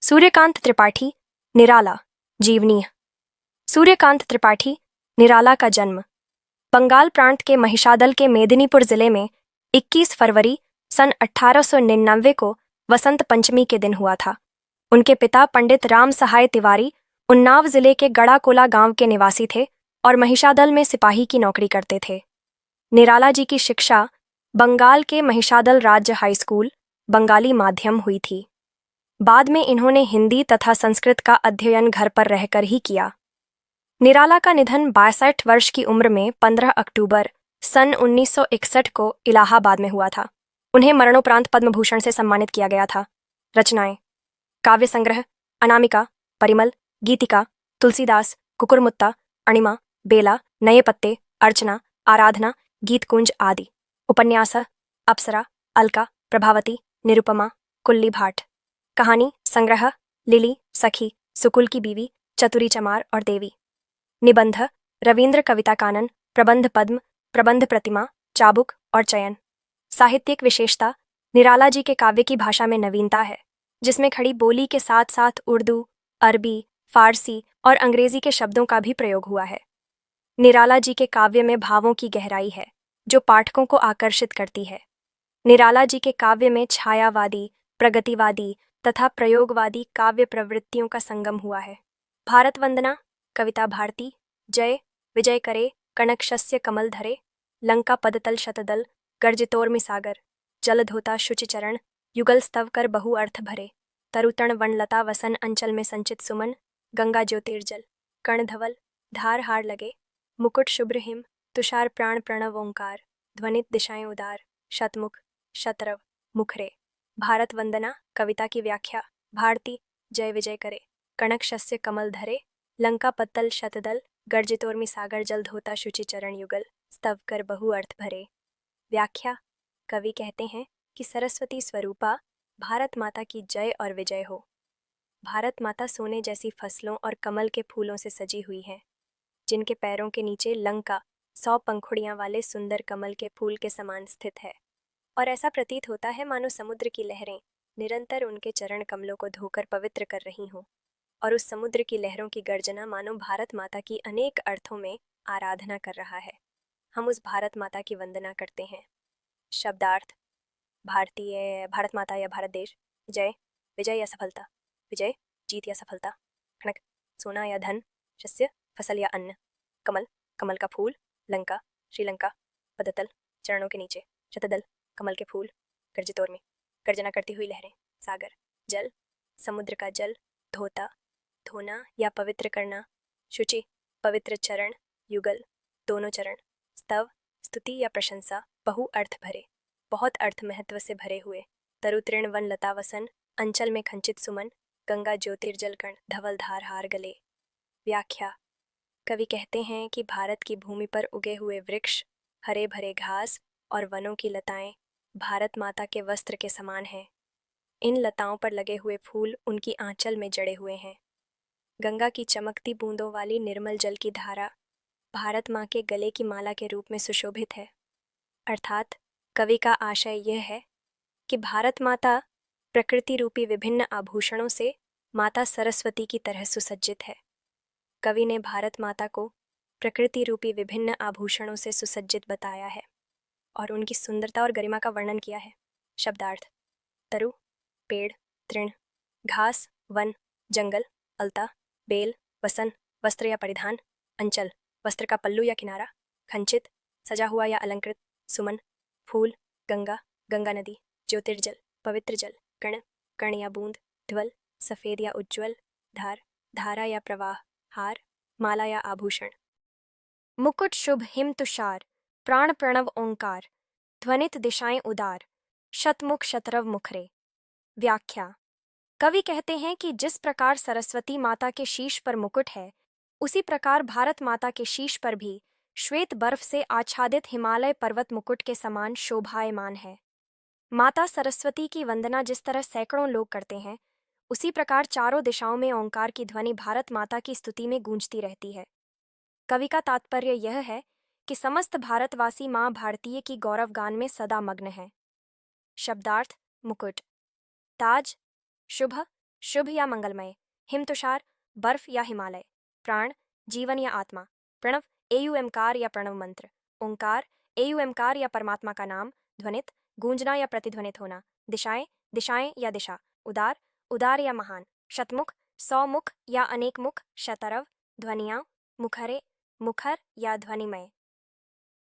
सूर्यकांत त्रिपाठी, निराला, जीवनी। सूर्यकांत त्रिपाठी, निराला का जन्म बंगाल प्रांत के महिषादल के मेदिनीपुर जिले में 21 फरवरी सन 1899 को वसंत पंचमी के दिन हुआ था। उनके पिता पंडित राम सहाय तिवारी उन्नाव जिले के गड़ाकोला गांव के निवासी थे और महिषादल में सिपाही की नौकरी करते थे। निराला जी की शिक्षा बंगाल के महिषादल राज्य हाई स्कूल बंगाली माध्यम हुई थी। बाद में इन्होंने हिंदी तथा संस्कृत का अध्ययन घर पर रहकर ही किया। निराला का निधन 62 वर्ष की उम्र में 15 अक्टूबर सन 1961 को इलाहाबाद में हुआ था। उन्हें मरणोपरांत पद्म भूषण से सम्मानित किया गया था। रचनाएं: काव्य संग्रह अनामिका, परिमल, गीतिका, तुलसीदास, कुकुरमुत्ता, अणिमा, बेला, नए पत्ते, अर्चना, आराधना, गीतकुंज आदि। उपन्यास: अप्सरा, अलका, प्रभावती, निरुपमा, कुल्ली भाट। कहानी संग्रह: लिली, सखी, सुकुल की बीवी, चतुरी चमार और देवी। निबंध: रविंद्र कविता कानन, प्रबंध पद्म, प्रबंध प्रतिमा, चाबुक और चयन। साहित्यिक विशेषता: निराला जी के काव्य की भाषा में नवीनता है, जिसमें खड़ी बोली के साथ साथ उर्दू, अरबी, फारसी और अंग्रेजी के शब्दों का भी प्रयोग हुआ है। निराला जी के काव्य में भावों की गहराई है, जो पाठकों को आकर्षित करती है। निराला जी के काव्य में छायावादी, प्रगतिवादी तथा प्रयोगवादी काव्य प्रवृत्तियों का संगम हुआ है। भारत वंदना, कविता भारती, जय विजय करे, कनकशस्य कमल धरे, लंका पदतल शतदल, गर्जितोर्मि सागर, जल धोता शुचिचरण, युगल स्तव कर बहु अर्थ भरे, तरुतण वनलता वसन अंचल में संचित सुमन, गंगा ज्योतिर्जल, कण धवल, धार हार लगे, मुकुट शुभ्र हिम, तुषार प्राण प्रणव ओंकार, ध्वनित दिशाएं उदार, शतमुख, शतरव, मुखरे। भारत वंदना कविता की व्याख्या: भारती, जय विजय करे, कनक शस्य कमल धरे, लंका पत्तल शतदल, गर्जितोर्मि सागर, जल धोता शुचि चरण, युगल स्तव कर बहु अर्थ भरे। व्याख्या: कवि कहते हैं कि सरस्वती स्वरूपा भारत माता की जय और विजय हो। भारत माता सोने जैसी फसलों और कमल के फूलों से सजी हुई है, जिनके पैरों के नीचे लंका 100 पंखुड़ियां वाले सुंदर कमल के फूल के समान स्थित है, और ऐसा प्रतीत होता है मानो समुद्र की लहरें निरंतर उनके चरण कमलों को धोकर पवित्र कर रही हों, और उस समुद्र की लहरों की गर्जना मानो भारत माता की अनेक अर्थों में आराधना कर रहा है। हम उस भारत माता की वंदना करते हैं। शब्दार्थ: भारतीय, भारत माता या भारत देश। जय, विजय या सफलता। विजय, जीत या सफलता। खनक, सोना या धन। शस्य, फसल या अन्न। कमल, कमल का फूल। लंका, श्रीलंका। पदतल, चरणों के नीचे। शतदल, कमल के फूल। गर्जितोर में, गर्जना करती हुई लहरें। सागर, जल, समुद्र का जल। धोता, धोना या पवित्र करना। शुचि, पवित्र चरण। युगल, दोनों चरण। स्तव, स्तुति या प्रशंसा। बहु अर्थ भरे, बहुत अर्थ महत्व से भरे हुए। तरुतृण वन लता वसन, अंचल में खंचित सुमन, गंगा ज्योतिर्जल कण, धवल धार हार गले। व्याख्या: कवि कहते हैं कि भारत की भूमि पर उगे हुए वृक्ष, हरे भरे घास और वनों की लताएं भारत माता के वस्त्र के समान हैं। इन लताओं पर लगे हुए फूल उनकी आंचल में जड़े हुए हैं। गंगा की चमकती बूंदों वाली निर्मल जल की धारा भारत माँ के गले की माला के रूप में सुशोभित है। अर्थात कवि का आशय यह है कि भारत माता प्रकृति रूपी विभिन्न आभूषणों से माता सरस्वती की तरह सुसज्जित है। कवि ने भारत माता को प्रकृति रूपी विभिन्न आभूषणों से सुसज्जित बताया है और उनकी सुंदरता और गरिमा का वर्णन किया है। शब्दार्थ: तरु, पेड़, तृण, घास, वन, जंगल, अलता, बेल, वसन, वस्त्र या परिधान। अंचल, वस्त्र का पल्लू या किनारा। खंचित, सजा हुआ या अलंकृत। सुमन, फूल। गंगा, गंगा नदी। ज्योतिर्जल, पवित्र जल। कण, कण या बूंद। ध्वल, सफेद या उज्ज्वल। धार, धारा या प्रवाह। हार, माला या आभूषण। मुकुट शुभ हिम तुषार, प्राण प्रणव ओंकार, ध्वनित दिशाएं उदार, शतमुख शतरव मुखरे। व्याख्या: कवि कहते हैं कि जिस प्रकार सरस्वती माता के शीश पर मुकुट है, उसी प्रकार भारत माता के शीश पर भी श्वेत बर्फ से आच्छादित हिमालय पर्वत मुकुट के समान शोभायमान है। माता सरस्वती की वंदना जिस तरह सैकड़ों लोग करते हैं, उसी प्रकार चारों दिशाओं में ओंकार की ध्वनि भारत माता की स्तुति में गूंजती रहती है। कवि का तात्पर्य यह है कि समस्त भारतवासी माँ भारतीय की गौरव गान में सदा मग्न हैं। शब्दार्थ: मुकुट, ताज, शुभ, शुभ या मंगलमय, हिमतुषार, बर्फ या हिमालय, प्राण, जीवन या आत्मा, प्रणव, एयुएमकार या प्रणव मंत्र, ओंकार, एयुएमकार या परमात्मा का नाम, ध्वनित, गूंजना या प्रतिध्वनित होना, दिशाएं, दिशाएं या दिशा, उदार, उदार या महान, शतमुख, सौमुख या अनेक मुख, शतरव, ध्वनियाँ, मुखरे, मुखर या ध्वनिमय।